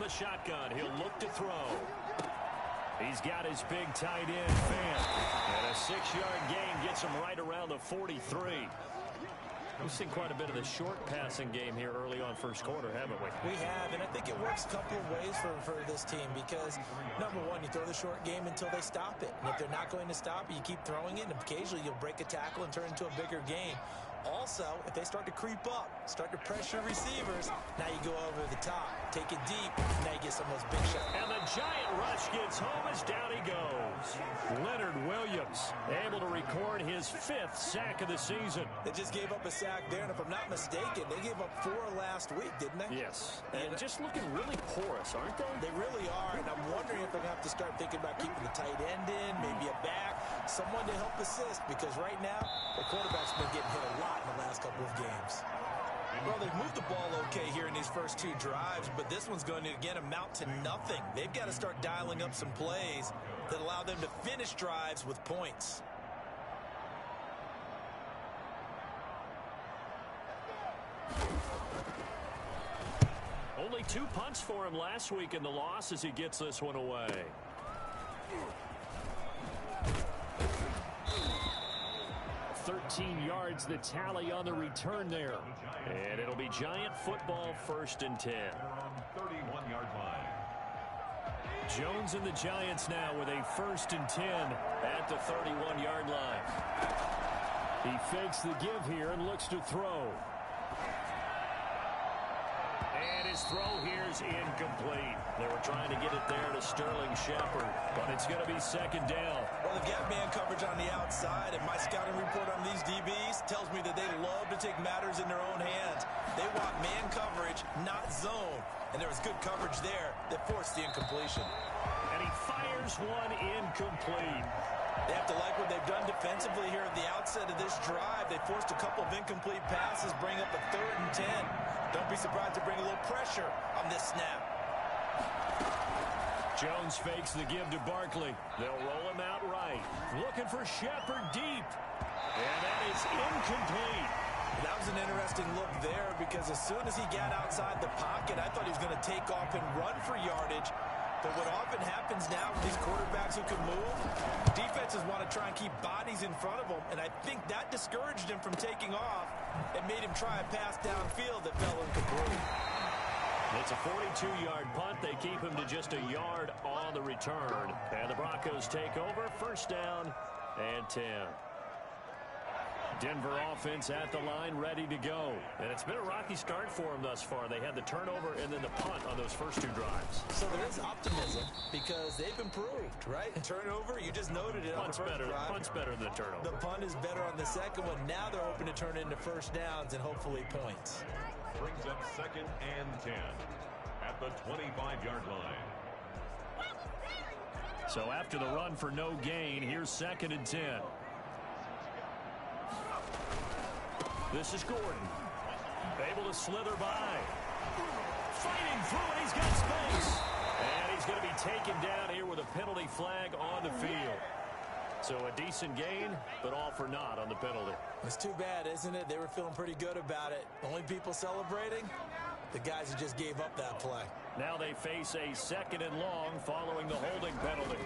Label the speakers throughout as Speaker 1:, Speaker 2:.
Speaker 1: the shotgun. He'll look to throw. He's got his big tight end, Fant. And a 6-yard gain gets him right around the 43. We've seen quite a bit of the short passing game here early on first quarter, haven't we?
Speaker 2: We have, and I think it works a couple of ways for this team because, number one, you throw the short game until they stop it. And if they're not going to stop it, you keep throwing it, and occasionally you'll break a tackle and turn into a bigger game. Also, if they start to creep up, start to pressure receivers, now you go over the top, take it deep, now you get some of those big shots.
Speaker 1: And the giant rush gets home as down he goes. Leonard Williams able to record his 5th sack of the season.
Speaker 2: They just gave up a sack there, and if I'm not mistaken, they gave up 4 last week, didn't they?
Speaker 1: Yes, and just looking really porous, aren't they?
Speaker 2: They really are, and I'm wondering if they're going to have to start thinking about keeping the tight end in, maybe a back, someone to help assist, because right now, the quarterback's been getting hit a lot in the last couple of games. Well, they've moved the ball okay here in these first 2 drives, but this one's going to, again, amount to nothing. They've got to start dialing up some plays that allow them to finish drives with points.
Speaker 1: Only 2 punts for him last week in the loss as he gets this one away. 13 yards the tally on the return there. And it'll be Giant football 1st and 10.
Speaker 3: 31-yard line.
Speaker 1: Jones and the Giants now with a 1st and 10 at the 31-yard line. He fakes the give here and looks to throw. And his throw here is incomplete. They were trying to get it there to Sterling Shepard, but it's going to be 2nd down.
Speaker 2: Well, they've got man coverage on the outside, and my scouting report on these DBs tells me that they love to take matters in their own hands. They want man coverage, not zone. And there was good coverage there that forced the incompletion.
Speaker 1: And he fires one incomplete.
Speaker 2: They have to like what they've done defensively here at the outset of this drive. They forced a couple of incomplete passes, bring up a 3rd and 10. Don't be surprised to bring a little pressure on this snap.
Speaker 1: Jones fakes the give to Barkley. They'll roll him out right. Looking for Shepard deep. And that is incomplete.
Speaker 2: That was an interesting look there because as soon as he got outside the pocket, I thought he was going to take off and run for yardage. But what often happens now with these quarterbacks who can move, defenses want to try and keep bodies in front of them, and I think that discouraged him from taking off and made him try a pass downfield that fell incomplete.
Speaker 1: It's a 42-yard punt. They keep him to just a yard on the return. And the Broncos take over. 1st down and 10. Denver offense at the line, ready to go. And it's been a rocky start for them thus far. They had the turnover and then the punt on those first 2 drives.
Speaker 2: So there is optimism because they've improved, right? Turnover, you just noted it on the first drive.
Speaker 1: Punt's better than the turnover.
Speaker 2: The punt is better on the second one. Now they're hoping to turn it into 1st downs and hopefully points.
Speaker 3: Brings up 2nd and 10 at the 25-yard line.
Speaker 1: So after the run for no gain, here's 2nd and 10. This is Gordon. Able to slither by. Fighting through it. He's got space. And he's going to be taken down here with a penalty flag on the field. So a decent gain, but all for naught on the penalty.
Speaker 2: It's too bad, isn't it? They were feeling pretty good about it. Only people celebrating? The guys who just gave up that play.
Speaker 1: Now they face a 2nd and long following the holding penalty.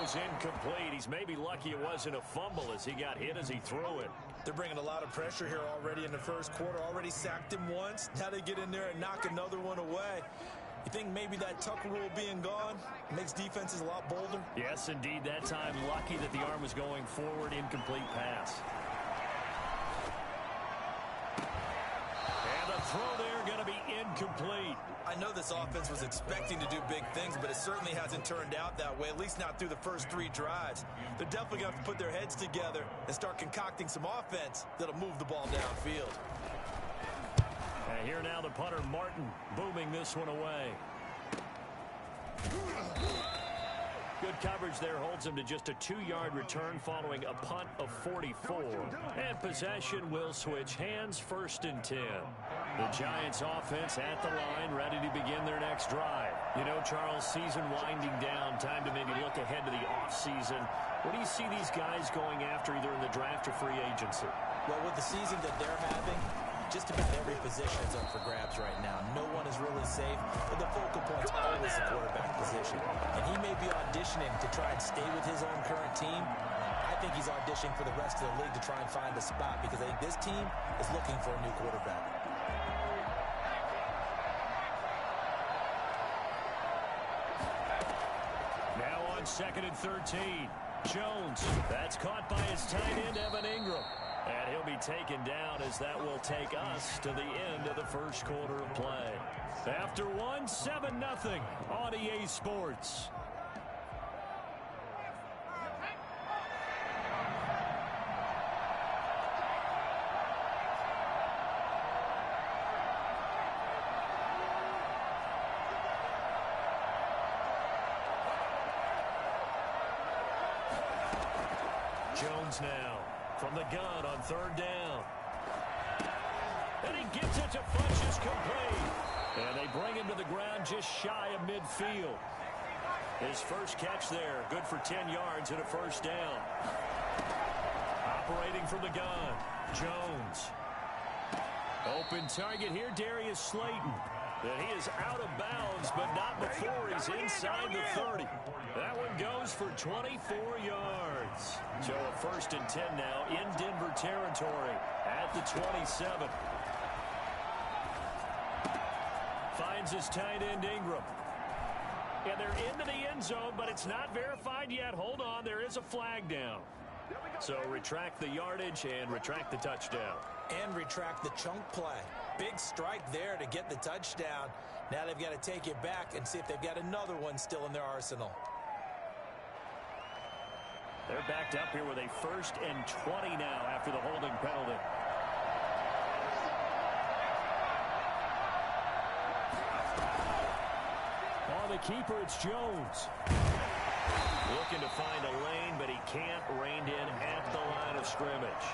Speaker 1: Incomplete. He's maybe lucky it wasn't a fumble as he got hit as he threw it.
Speaker 2: They're bringing a lot of pressure here already in the first quarter. Already sacked him once. Now they get in there and knock another one away. You think maybe that Tucker rule being gone makes defenses a lot bolder?
Speaker 1: Yes, indeed. That time lucky that the arm was going forward. Incomplete pass. And the throw there going to be incomplete.
Speaker 2: I know this offense was expecting to do big things, but it certainly hasn't turned out that way, at least not through the first 3 drives. They're definitely going to have to put their heads together and start concocting some offense that'll move the ball downfield.
Speaker 1: And here now the punter, Martin, booming this one away. Good coverage there holds him to just a 2-yard return following a punt of 44. And possession will switch hands, 1st and 10. The Giants offense at the line, ready to begin their next drive. You know, Charles, season winding down, time to maybe look ahead to the offseason. What do you see these guys going after either in the draft or free agency?
Speaker 2: Well, with the season that they're having, just about every position is up for grabs right now. No one is really safe, but the focal point's always the quarterback position. And he may be auditioning to try and stay with his own current team. I think he's auditioning for the rest of the league to try and find a spot because I think this team is looking for a new quarterback.
Speaker 1: Now on 2nd and 13. Jones, that's caught by his tight end, Evan Ingram. And he'll be taken down as that will take us to the end of the first quarter of play. After one, 7-0 on EA Sports. Jones now from the gun on 3rd down. And he gets it to Funchess complete. And they bring him to the ground just shy of midfield. His first catch there, good for 10 yards and a 1st down. Operating from the gun, Jones. Open target here, Darius Slayton. And he is out of bounds, but not before he's inside the 30. That one goes for 24 yards. So a 1st and 10 now in Denver territory at the 27. Finds his tight end, Ingram. And they're into the end zone, but it's not verified yet. Hold on, there is a flag down. So retract the yardage and retract the touchdown.
Speaker 2: And retract the chunk play. Big strike there to get the touchdown. Now they've got to take it back and see if they've got another one still in their arsenal.
Speaker 1: They're backed up here with a 1st and 20 now after the holding penalty. On the keeper, it's Jones. Looking to find a lane, but he can't. Reined in at the line of scrimmage.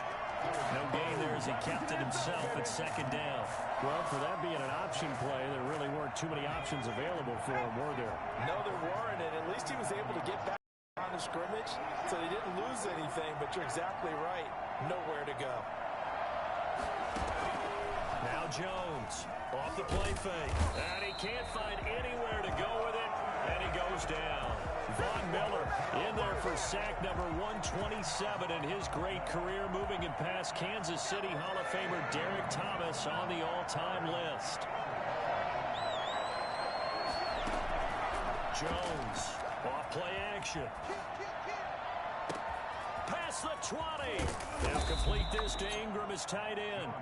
Speaker 1: No gain there as he kept it himself at 2nd down.
Speaker 4: Well, for that being an option play, there really weren't too many options available for him, were there?
Speaker 2: No, there weren't, and at least he was able to get back on the scrimmage, so he didn't lose anything, but you're exactly right. Nowhere to go.
Speaker 1: Now Jones off the play fake. And he can't find anywhere to go with it, and he goes down. Von Miller in there for sack number 127 in his great career, moving it past Kansas City Hall of Famer Derek Thomas on the all-time list. Jones off play action. Past the 20. They'll complete this to Ingram, his tight end.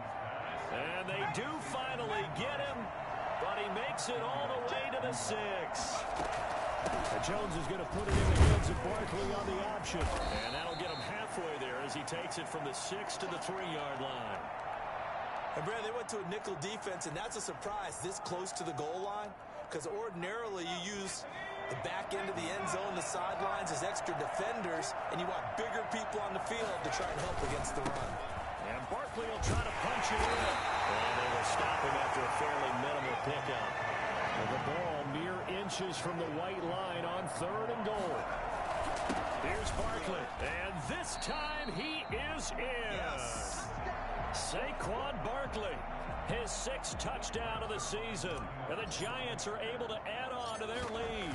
Speaker 1: And they do finally get him, but he makes it all the way to the 6.
Speaker 4: Jones is going to put it in the hands of Barkley on the option.
Speaker 1: And that'll get him halfway there as he takes it from the 6 to the 3-yard line.
Speaker 2: And, Brad, they went to a nickel defense, and that's a surprise this close to the goal line, because ordinarily you use the back end of the end zone, the sidelines as extra defenders, and you want bigger people on the field to try and help against the run.
Speaker 1: And Barkley will try to punch it in. And they will stop him after a fairly minimal pickup.
Speaker 4: And the ball mere inches from the white line on 3rd and goal.
Speaker 1: Here's Barkley. And this time he is in.
Speaker 2: Yes.
Speaker 1: Saquon Barkley, his 6th touchdown of the season. And the Giants are able to add on to their lead.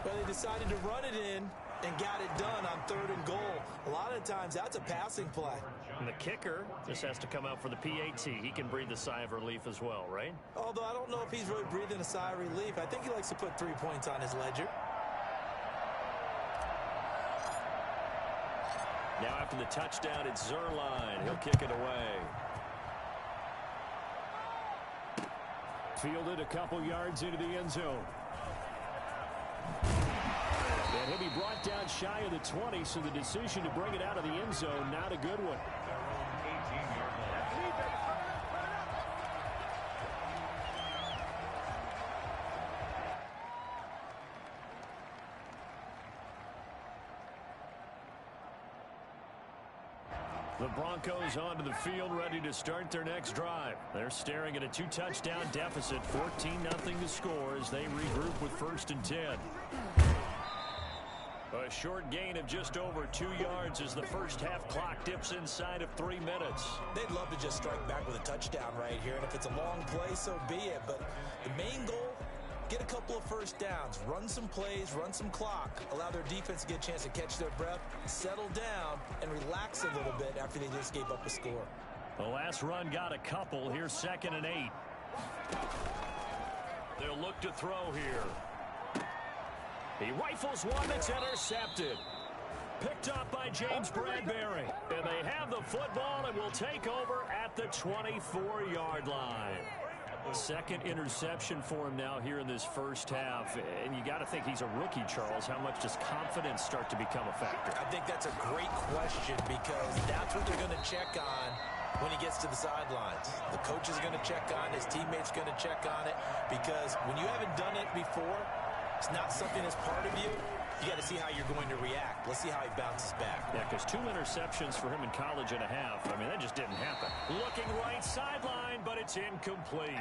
Speaker 2: Well, they decided to run it in and got it done on 3rd and goal. A lot of times that's a passing play.
Speaker 1: And the kicker just has to come out for the PAT. He can breathe a sigh of relief as well, right?
Speaker 2: Although I don't know if he's really breathing a sigh of relief. I think he likes to put 3 points on his ledger.
Speaker 1: Now after the touchdown, it's Zuerlein. He'll kick it away.
Speaker 4: Fielded a couple yards into the end zone. And he'll be brought down shy of the 20, so the decision to bring it out of the end zone, not a good one. The Broncos onto the field, ready to start their next drive. They're staring at a 2-touchdown deficit, 14-0 to score as they regroup with 1st and 10. A short gain of just over 2 yards as the first half clock dips inside of 3 minutes.
Speaker 2: They'd love to just strike back with a touchdown right here, and if it's a long play, so be it. But the main goal, get a couple of first downs, run some plays, run some clock, allow their defense to get a chance to catch their breath, settle down, and relax a little bit after they just gave up a score.
Speaker 4: The last run got a couple. Here's 2nd and 8. They'll look to throw here. He rifles one that's intercepted. Picked up by James Bradbury. And they have the football and will take over at the 24-yard line. Second interception for him now here in this first half. And you got to think he's a rookie, Charles. How much does confidence start to become a factor?
Speaker 2: I think that's a great question because that's what they're going to check on when he gets to the sidelines. The coach is going to check on, his teammates going to check on it, because when you haven't done it before, it's not something that's part of you. You got to see how you're going to react. Let's see how he bounces back.
Speaker 4: Yeah, because 2 interceptions for him in college and a half. I mean, that just didn't happen. Looking right sideline, but it's incomplete.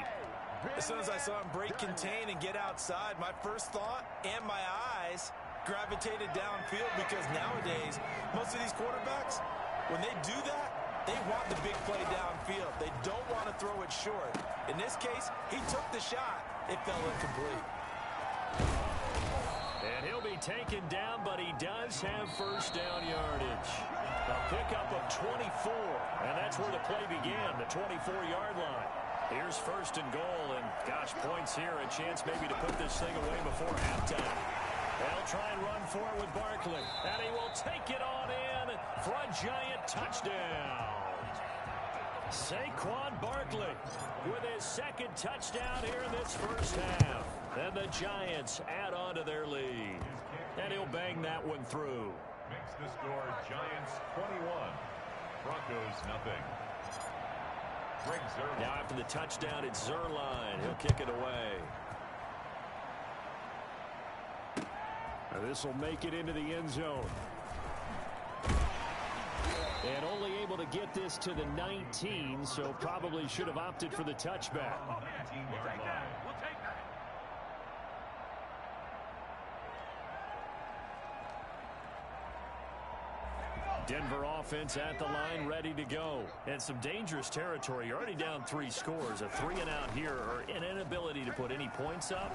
Speaker 2: As soon as I saw him break contain and get outside, my first thought and my eyes gravitated downfield, because nowadays, most of these quarterbacks, when they do that, they want the big play downfield. They don't want to throw it short. In this case, he took the shot. It fell incomplete.
Speaker 4: And he'll be taken down, but he does have first down yardage. A pickup of 24, and that's where the play began, the 24-yard line. Here's 1st and goal, and gosh, points here, a chance maybe to put this thing away before halftime. They'll try and run for it with Barkley, and he will take it on in for a giant touchdown. Saquon Barkley with his 2nd touchdown here in this first half. And the Giants add on to their lead. And he'll bang that one through.
Speaker 3: Makes the score Giants 21, Broncos nothing. Greg Zuerlein.
Speaker 4: Now after the touchdown, it's Zuerlein. He'll kick it away. This will make it into the end zone. And only able to get this to the 19, so probably should have opted for the touchback. Denver offense at the line, ready to go. And some dangerous territory. You're already down 3 scores. A 3-and-out here, or an inability to put any points up.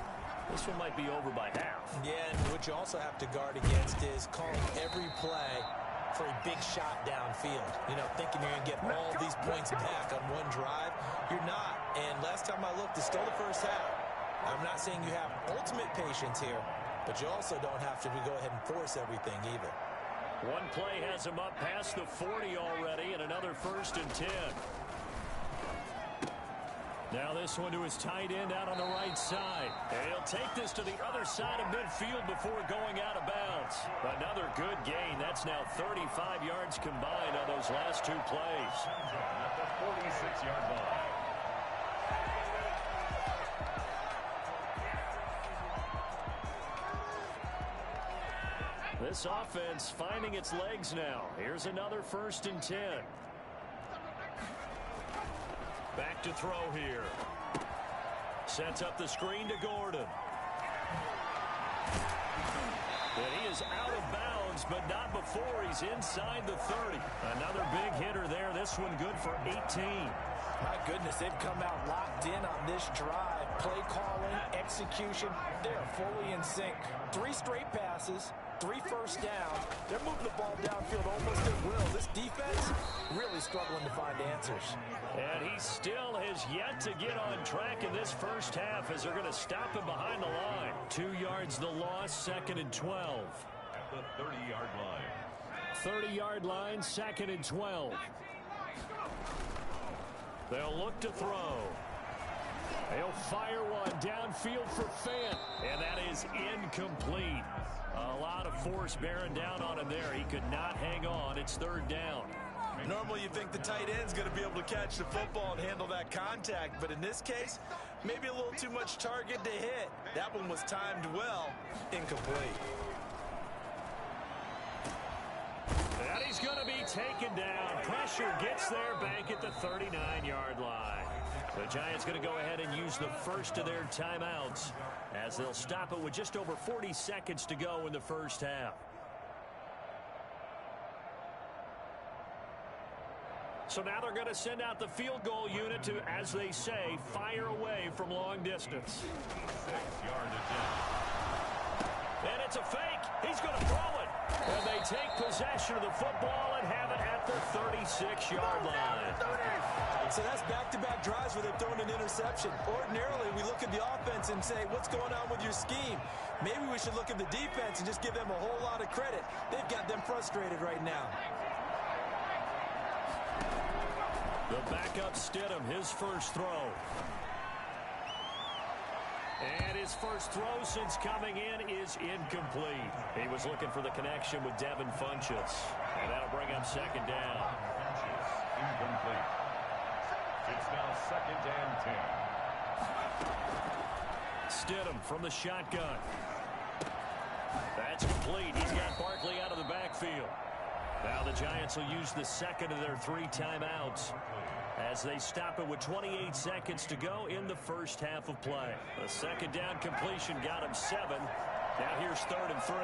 Speaker 4: This one might be over by half.
Speaker 2: Yeah, and what you also have to guard against is calling every play for a big shot downfield. You know, thinking you're going to get all these points back on one drive. You're not. And last time I looked, it's still the first half. I'm not saying you have ultimate patience here, but you also don't have to go ahead and force everything either.
Speaker 4: One play has him up past the 40 already, and another 1st and 10. Now this one to his tight end out on the right side. And he'll take this to the other side of midfield before going out of bounds. Another good gain. That's now 35 yards combined on those last 2 plays.
Speaker 3: At the 46-yard line.
Speaker 4: This offense finding its legs now. Here's another 1st and 10. Back to throw here. Sets up the screen to Gordon. And he is out of bounds, but not before he's inside the 30. Another big hitter there. This one good for 18.
Speaker 2: My goodness, they've come out locked in on this drive. Play calling, execution, they're fully in sync. 3 straight passes, 3 first down. They're moving the ball downfield almost at will. This defense really struggling to find answers.
Speaker 4: And he still has yet to get on track in this first half as they're going to stop him behind the line. 2 yards the loss, 2nd and 12.
Speaker 3: At the 30-yard line.
Speaker 4: 30-yard line, 2nd and 12. They'll look to throw. They'll fire one downfield for Fant, and that is incomplete. A lot of force bearing down on him there. He could not hang on. It's 3rd down.
Speaker 2: Normally you think the tight end's going to be able to catch the football and handle that contact, but in this case, maybe a little too much target to hit. That one was timed well. Incomplete.
Speaker 4: And he's going to be taken down. Pressure pressure, gets there back at the 39-yard line. The Giants going to go ahead and use the first of their timeouts as they'll stop it with just over 40 seconds to go in the first half. So now they're going to send out the field goal unit to, as they say, fire away from long distance.
Speaker 3: 6-yard attempt.
Speaker 4: And it's a fake. He's going to throw it. And they take possession of the football and have it at the 36-yard line.
Speaker 2: So that's back-to-back drives where they've thrown an interception. Ordinarily, we look at the offense and say, what's going on with your scheme? Maybe we should look at the defense and just give them a whole lot of credit. They've got them frustrated right now.
Speaker 4: The backup Stidham, his first throw. And his first throw since coming in is incomplete. He was looking for the connection with Devin Funchess. And that'll bring up second down.
Speaker 3: Funchess, incomplete. It's now 2nd and 10.
Speaker 4: Stidham from the shotgun. That's complete. He's got Barkley out of the backfield. Now the Giants will use the second of their 3 timeouts as they stop it with 28 seconds to go in the first half of play. A second down completion got him 7. Now here's 3rd and 3.